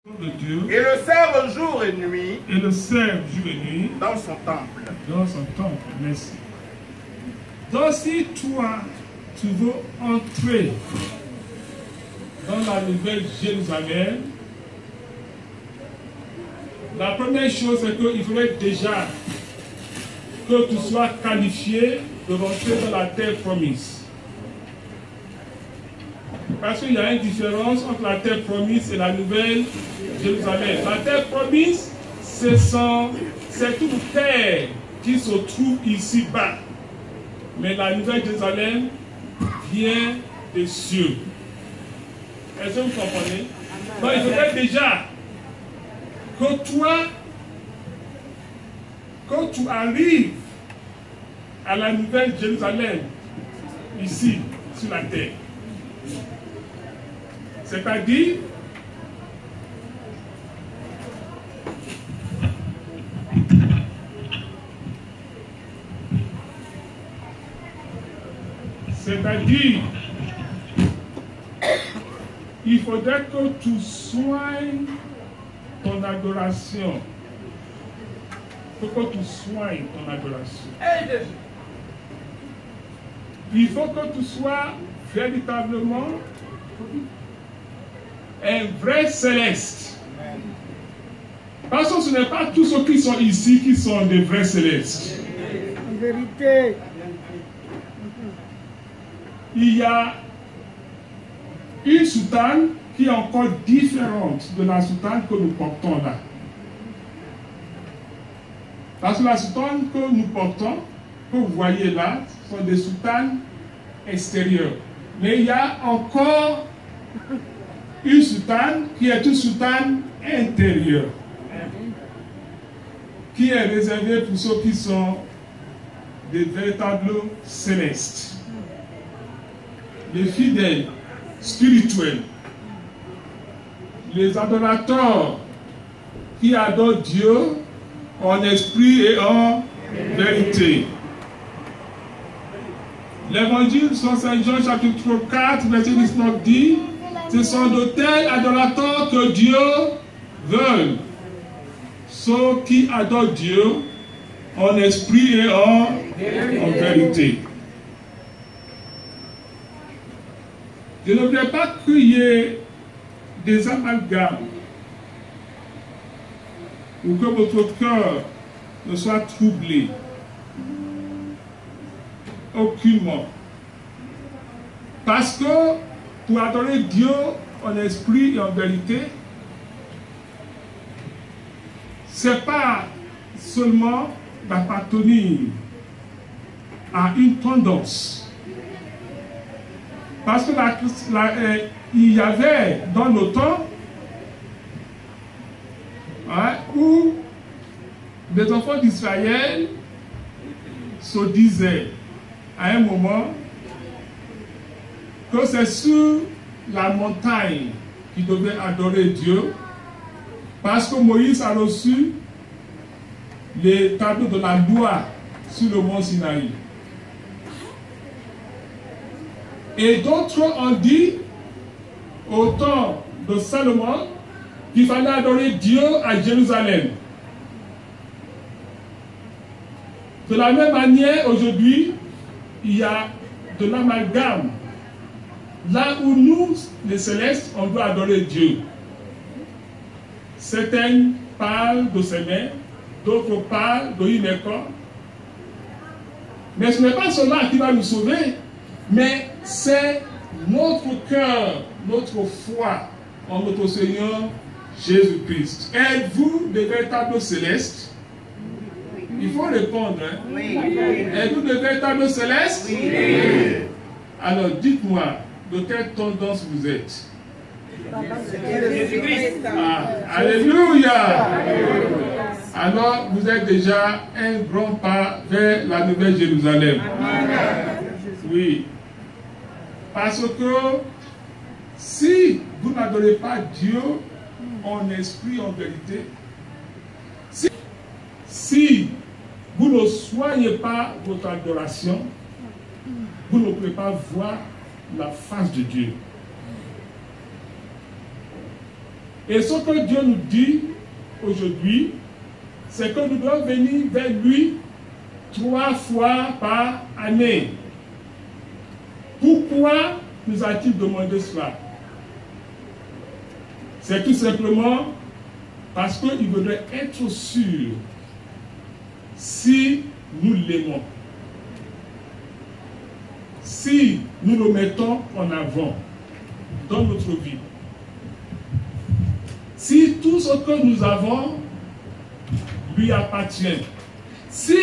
de Dieu et le servent jour et nuit dans son temple. Merci. Donc si toi, tu veux entrer dans la nouvelle Jérusalem, la première chose c'est qu'il faudrait déjà que tu sois qualifié de rentrer dans la terre promise. Parce qu'il y a une différence entre la terre promise et la nouvelle Jérusalem. La terre promise, c'est une terre qui se trouve ici-bas. Mais la nouvelle Jérusalem vient des cieux. Est-ce que vous comprenez? Donc il faudrait déjà que toi, quand tu arrives à la nouvelle Jérusalem, ici, sur la terre, c'est-à-dire il faudrait que tu soignes ton adoration. Il faut que tu soignes ton adoration. Il faut que tu sois véritablement un vrai céleste. Parce que ce n'est pas tous ceux qui sont ici qui sont des vrais célestes. En vérité. Il y a une soutane qui est encore différente de la soutane que nous portons là. Parce que la soutane que nous portons, que vous voyez là, sont des soutanes extérieures. Mais il y a encore une soutane qui est une soutane intérieure, qui est réservée pour ceux qui sont des véritables célestes, les fidèles spirituels, les adorateurs qui adorent Dieu en esprit et en vérité. L'évangile selon Saint Jean chapitre 4 verset 19 dit: ce sont de tels adorateurs que Dieu veut, ceux qui adorent Dieu en esprit et en vérité. Je ne voudrais pas qu'il y ait des amalgames ou que votre cœur ne soit troublé. Aucunement. Parce que pour adorer Dieu en esprit et en vérité, ce n'est pas seulement d'appartenir à une tendance. Parce que il y avait dans nos temps où les enfants d'Israël se disaient à un moment que c'est sur la montagne qu'ils devaient adorer Dieu, parce que Moïse a reçu les tableaux de la loi sur le mont Sinaï. Et d'autres ont dit, au temps de Salomon, qu'il fallait adorer Dieu à Jérusalem. De la même manière, aujourd'hui, il y a de l'amalgame. Là où nous, les célestes, on doit adorer Dieu. Certains parlent de Sénè, d'autres parlent de Inéko. Mais ce n'est pas cela qui va nous sauver, mais c'est notre cœur, notre foi en notre Seigneur Jésus-Christ. Êtes-vous des véritables célestes? Il faut répondre. Hein? Oui. Êtes-vous des véritables célestes? Oui. Alors dites-moi, de quelle tendance vous êtes? Ah, alléluia! Alors vous êtes déjà un grand pas vers la nouvelle Jérusalem. Oui. Parce que si vous n'adorez pas Dieu en esprit, en vérité, si vous ne soignez pas votre adoration, vous ne pouvez pas voir la face de Dieu. Et ce que Dieu nous dit aujourd'hui, c'est que nous devons venir vers lui 3 fois par année. Pourquoi nous a-t-il demandé cela? C'est tout simplement parce qu'il voudrait être sûr si nous l'aimons, si nous le mettons en avant dans notre vie, si tout ce que nous avons lui appartient, si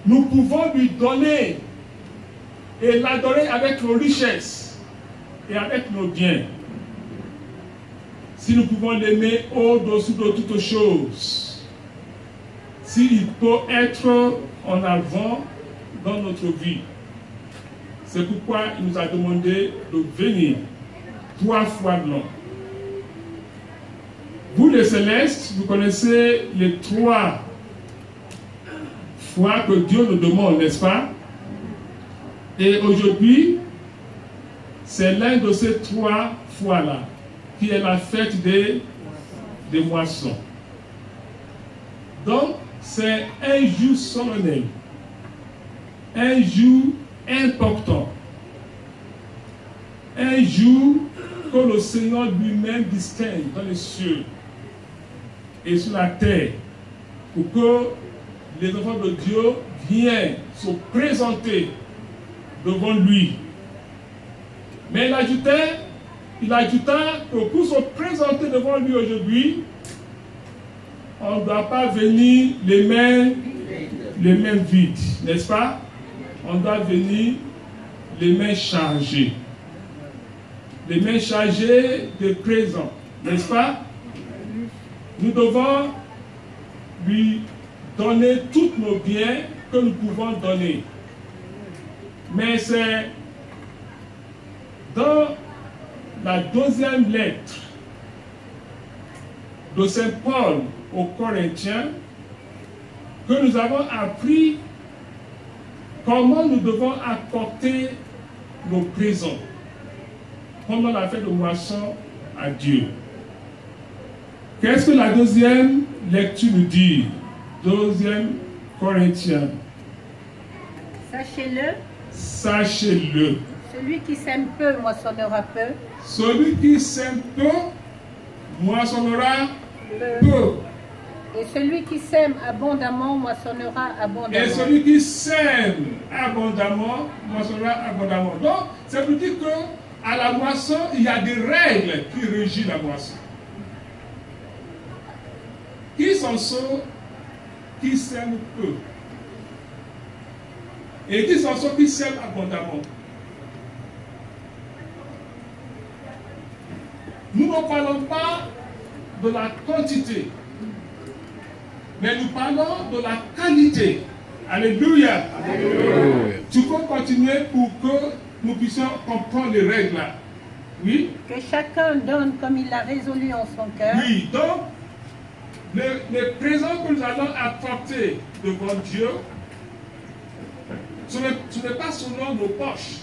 nous pouvons lui donner et l'adorer avec nos richesses et avec nos biens, si nous pouvons l'aimer au-dessus de toutes choses, s'il peut être en avant dans notre vie. C'est pourquoi il nous a demandé de venir 3 fois de l'an. Vous les célestes, vous connaissez les 3 fois que Dieu nous demande, n'est-ce pas? Et aujourd'hui, c'est l'un de ces 3 fois-là qui est la fête des moissons. Donc, c'est un jour solennel, un jour important, un jour que le Seigneur lui-même distingue dans les cieux et sur la terre, pour que les enfants de Dieu viennent se présenter devant lui. Mais il ajouta que pour se présenter devant lui aujourd'hui, on ne doit pas venir les mains vides, n'est-ce pas? On doit venir les mains chargées. Les mains chargées de présents, n'est-ce pas? Nous devons lui donner tous nos biens que nous pouvons donner. Mais c'est dans la 2e lettre de Saint Paul aux Corinthiens que nous avons appris comment nous devons apporter nos présents pendant la fête de moisson à Dieu. Qu'est-ce que la 2e lecture nous dit? 2e Corinthiens. Sachez-le. Sachez-le. Celui qui sème peu moissonnera peu. Celui qui sème peu moissonnera peu. Et celui qui sème abondamment moissonnera abondamment. Et celui qui sème abondamment moissonnera abondamment. Donc, ça veut dire que à la moisson, il y a des règles qui régissent la moisson. Qui sont ceux qui sèment peu? Et qui sont ceux qui sèment abondamment? Nous ne parlons pas de la quantité, mais nous parlons de la qualité. Alléluia. Alléluia. Tu peux continuer pour que nous puissions comprendre les règles là. Oui. Que chacun donne comme il l'a résolu en son cœur. Oui, donc les présents que nous allons apporter devant Dieu, ce n'est pas selon nos poches.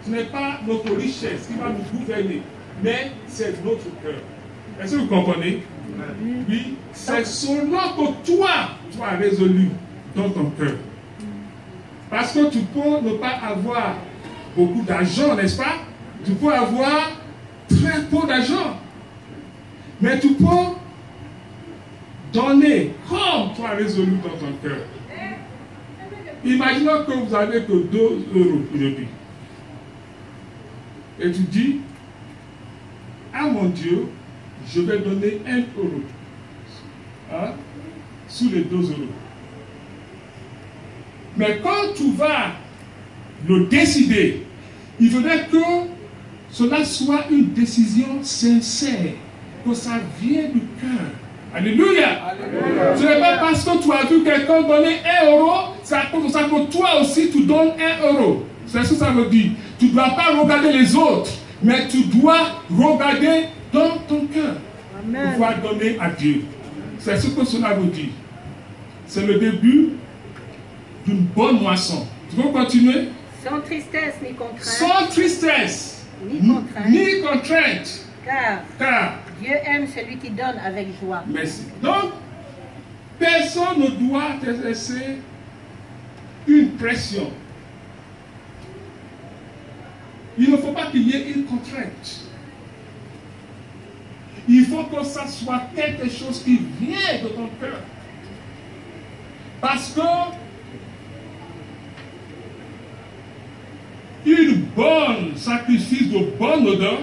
Ce n'est pas notre richesse qui va nous gouverner, mais c'est notre cœur. Est-ce que vous comprenez? Oui, c'est selon que toi, tu as résolu dans ton cœur. Parce que tu peux ne pas avoir beaucoup d'argent, n'est-ce pas? Tu peux avoir très peu d'argent. Mais tu peux donner comme tu as résolu dans ton cœur. Imaginons que vous n'avez que 2 euros aujourd'hui. Et tu dis, à mon Dieu, je vais donner 1 euro. Hein, sous les 2 euros. Mais quand tu vas le décider, il faudrait que cela soit une décision sincère, que ça vienne du cœur. Alléluia. Alléluia. Ce n'est pas parce que tu as vu quelqu'un donner 1 euro, c'est à cause de ça que toi aussi tu donnes 1 euro. C'est ce que ça veut dire. Tu ne dois pas regarder les autres, mais tu dois regarder dans ton cœur pour pouvoir donner à Dieu. C'est ce que cela veut dire. C'est le début d'une bonne moisson. Tu peux continuer? Sans tristesse ni contrainte. Sans tristesse ni contrainte. Ni contrainte. Car Dieu aime celui qui donne avec joie. Merci. Donc, personne ne doit exercer une pression. Il ne faut pas qu'il y ait une contrainte. Il faut que ça soit quelque chose qui vient de ton cœur. Parce que une bonne sacrifice de bonne odeur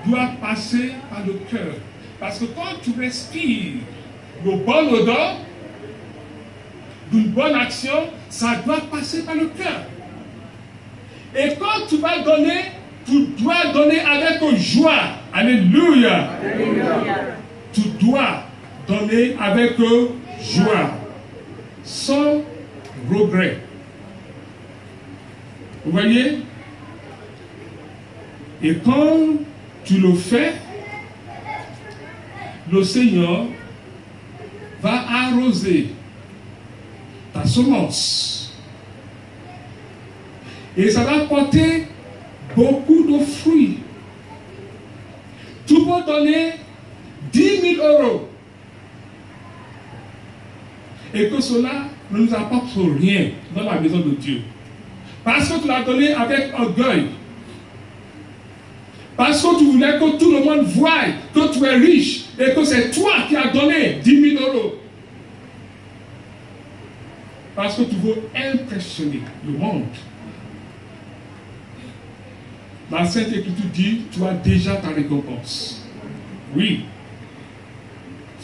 doit passer par le cœur. Parce que quand tu respires de bonne odeur, d'une bonne action, ça doit passer par le cœur. Et quand tu vas donner, tu dois donner avec joie. Alléluia. Alléluia. Tu dois donner avec joie, sans regret. Vous voyez? Et quand tu le fais, le Seigneur va arroser ta semence. Et ça va porter beaucoup de fruits. Tu peux donner 10 000 euros. Et que cela ne nous apporte rien dans la maison de Dieu. Parce que tu l'as donné avec orgueil. Parce que tu voulais que tout le monde voie que tu es riche et que c'est toi qui as donné 10 000 euros. Parce que tu veux impressionner le monde. La Sainte Écriture dit, tu as déjà ta récompense. Oui.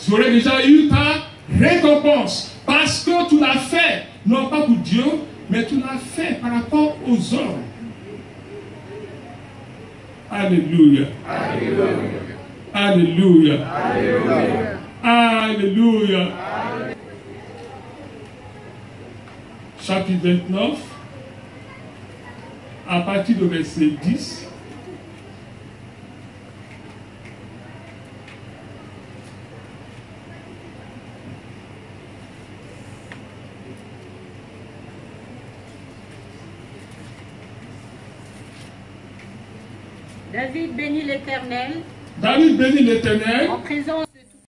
Tu aurais déjà eu ta récompense. Parce que tu l'as fait, non pas pour Dieu, mais tu l'as fait par rapport aux hommes. Alléluia. Alléluia. Alléluia. Alléluia. Alléluia. Chapitre 29, à partir du verset 10. David bénit l'Éternel David bénit l'Éternel en présence